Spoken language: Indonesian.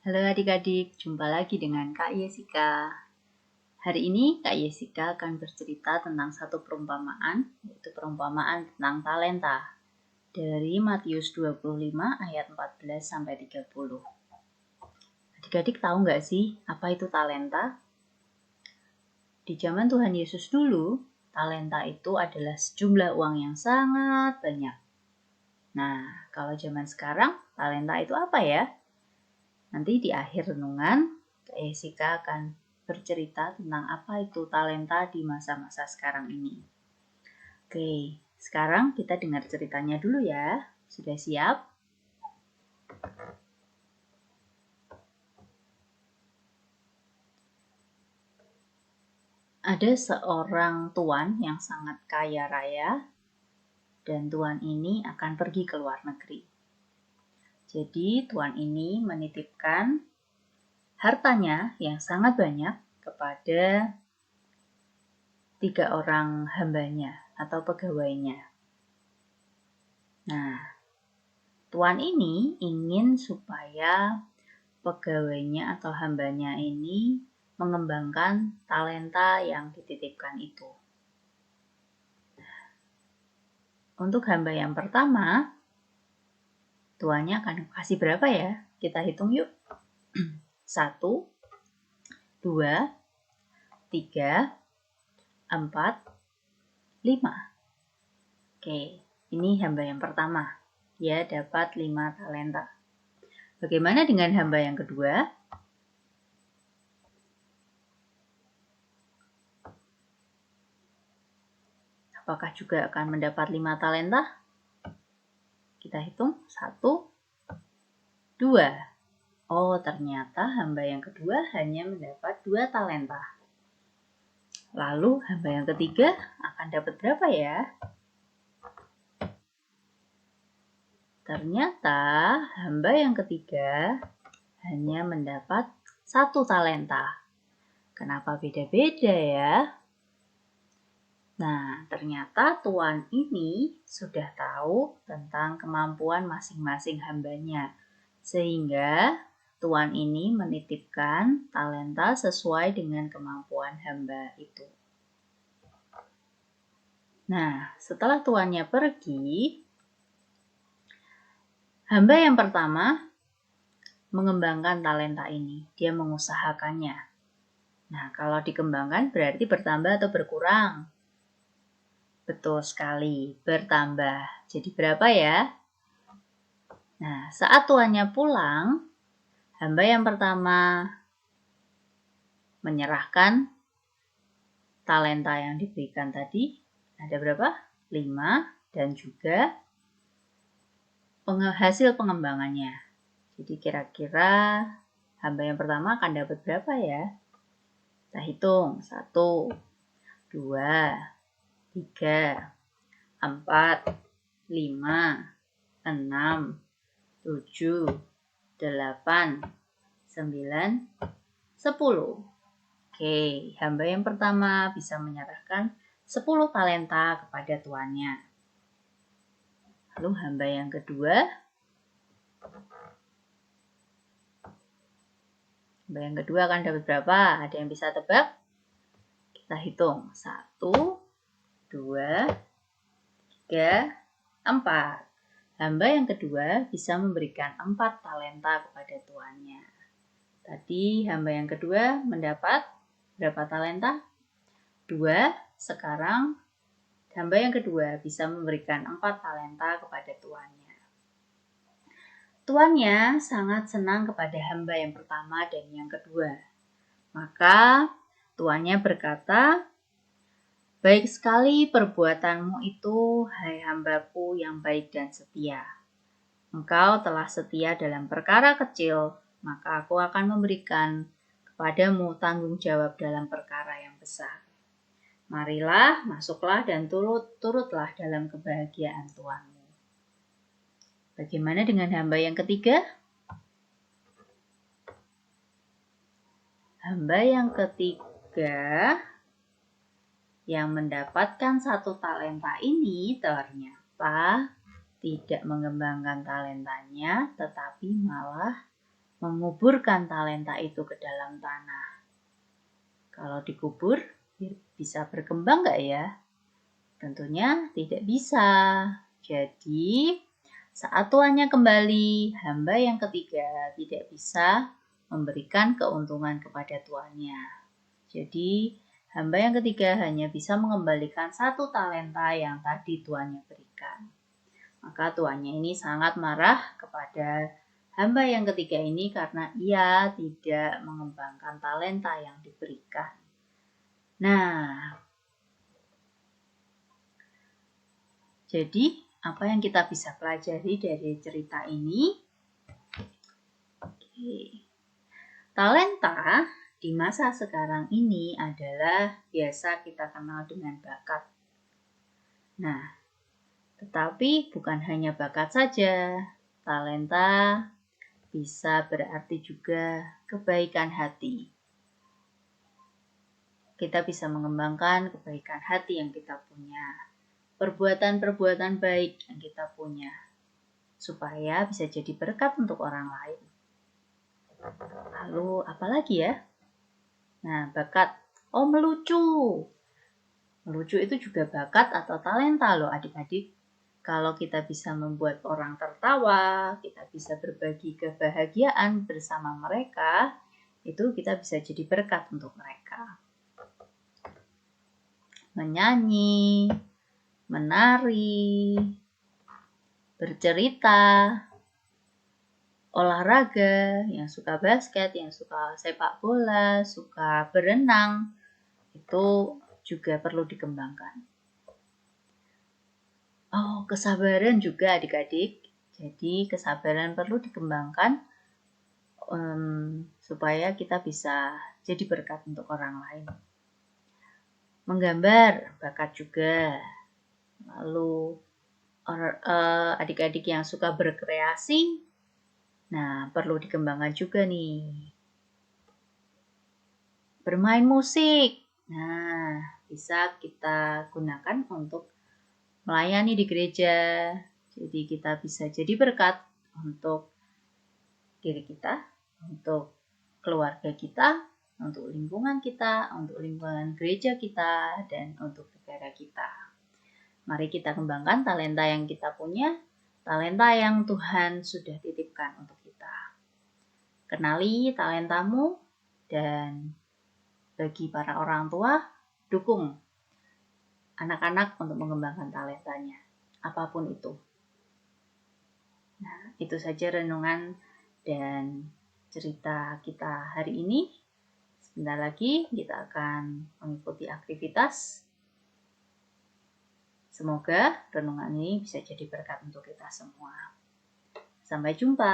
Halo adik-adik, jumpa lagi dengan Kak Yesika. Hari ini Kak Yesika akan bercerita tentang satu perumpamaan, yaitu perumpamaan tentang talenta. Dari Matius 25 ayat 14-30. Adik-adik tahu nggak sih apa itu talenta? Di zaman Tuhan Yesus dulu, talenta itu adalah sejumlah uang yang sangat banyak. Nah, kalau zaman sekarang, talenta itu apa ya? Nanti di akhir renungan, Kak Yesika akan bercerita tentang apa itu talenta di masa-masa sekarang ini. Oke, sekarang kita dengar ceritanya dulu ya. Sudah siap? Ada seorang tuan yang sangat kaya raya, dan tuan ini akan pergi ke luar negeri. Jadi tuan ini menitipkan hartanya yang sangat banyak kepada 3 orang hambanya atau pegawainya. Nah, tuan ini ingin supaya pegawainya atau hambanya ini mengembangkan talenta yang dititipkan itu. Untuk hamba yang pertama, tuannya akan kasih berapa ya? Kita hitung yuk. 1, 2, 3, 4, 5. Oke, ini hamba yang pertama. Dia dapat 5 talenta. Bagaimana dengan hamba yang kedua? Apakah juga akan mendapat 5 talenta? Kita hitung. 1, 2. Oh, ternyata hamba yang kedua hanya mendapat 2 talenta. Lalu hamba yang ketiga akan dapat berapa ya? Ternyata hamba yang ketiga hanya mendapat 1 talenta. Kenapa beda-beda ya? Nah, ternyata tuan ini sudah tahu tentang kemampuan masing-masing hambanya. Sehingga tuan ini menitipkan talenta sesuai dengan kemampuan hamba itu. Nah, setelah tuannya pergi, hamba yang pertama mengembangkan talenta ini. Dia mengusahakannya. Nah, kalau dikembangkan berarti bertambah atau berkurang? Betul sekali, bertambah. Jadi berapa ya? Nah, saat tuannya pulang, hamba yang pertama menyerahkan talenta yang diberikan tadi. Ada berapa? 5 dan juga hasil pengembangannya. Jadi kira-kira hamba yang pertama akan dapat berapa ya? Kita hitung. 1, 2, 3, 4, 5, 6, 7, 8, 9, 10. Oke, hamba yang pertama bisa menyerahkan 10 talenta kepada tuannya. Lalu hamba yang kedua akan dapat berapa? Ada yang bisa tebak? Kita hitung. 1, 2, 3, 4. Hamba yang kedua bisa memberikan 4 talenta kepada tuannya. Tadi hamba yang kedua mendapat berapa talenta? 2. Sekarang hamba yang kedua bisa memberikan 4 talenta kepada tuannya. Tuannya sangat senang kepada hamba yang pertama dan yang kedua. Maka tuannya berkata, "Baik sekali perbuatanmu itu, hai hambaku yang baik dan setia. Engkau telah setia dalam perkara kecil, maka aku akan memberikan kepadamu tanggung jawab dalam perkara yang besar. Marilah, masuklah dan turutlah dalam kebahagiaan Tuhanmu." Bagaimana dengan hamba yang ketiga? Hamba yang ketiga yang mendapatkan 1 talenta ini ternyata tidak mengembangkan talentanya, tetapi malah menguburkan talenta itu ke dalam tanah. Kalau dikubur, bisa berkembang nggak ya? Tentunya tidak bisa. Jadi, saat tuannya kembali, hamba yang ketiga tidak bisa memberikan keuntungan kepada tuannya. Jadi, hamba yang ketiga hanya bisa mengembalikan 1 talenta yang tadi tuannya berikan. Maka tuannya ini sangat marah kepada hamba yang ketiga ini karena ia tidak mengembangkan talenta yang diberikan. Nah, jadi apa yang kita bisa pelajari dari cerita ini? Talenta di masa sekarang ini adalah biasa kita kenal dengan bakat. Nah, tetapi bukan hanya bakat saja. Talenta bisa berarti juga kebaikan hati. Kita bisa mengembangkan kebaikan hati yang kita punya. Perbuatan-perbuatan baik yang kita punya, supaya bisa jadi berkat untuk orang lain. Lalu apalagi ya? Nah, bakat. Oh, melucu. Melucu itu juga bakat atau talenta loh adik-adik. Kalau kita bisa membuat orang tertawa, kita bisa berbagi kebahagiaan bersama mereka, itu kita bisa jadi berkat untuk mereka. Menyanyi, menari, bercerita, olahraga, yang suka basket, yang suka sepak bola, suka berenang, itu juga perlu dikembangkan. Oh, kesabaran juga adik-adik. Jadi kesabaran perlu dikembangkan supaya kita bisa jadi berkat untuk orang lain. Menggambar, bakat juga. Lalu adik-adik yang suka berkreasi, nah perlu dikembangkan juga nih. Bermain musik, nah bisa kita gunakan untuk melayani di gereja. Jadi kita bisa jadi berkat untuk diri kita, untuk keluarga kita, untuk lingkungan kita, untuk lingkungan gereja kita, dan untuk negara kita. Mari kita kembangkan talenta yang kita punya, talenta yang Tuhan sudah titipkan untuk kita. Kenali talentamu, dan bagi para orang tua, dukung anak-anak untuk mengembangkan talentanya, apapun itu. Nah, itu saja renungan dan cerita kita hari ini. Sebentar lagi kita akan mengikuti aktivitas. Semoga renungan ini bisa jadi berkat untuk kita semua. Sampai jumpa.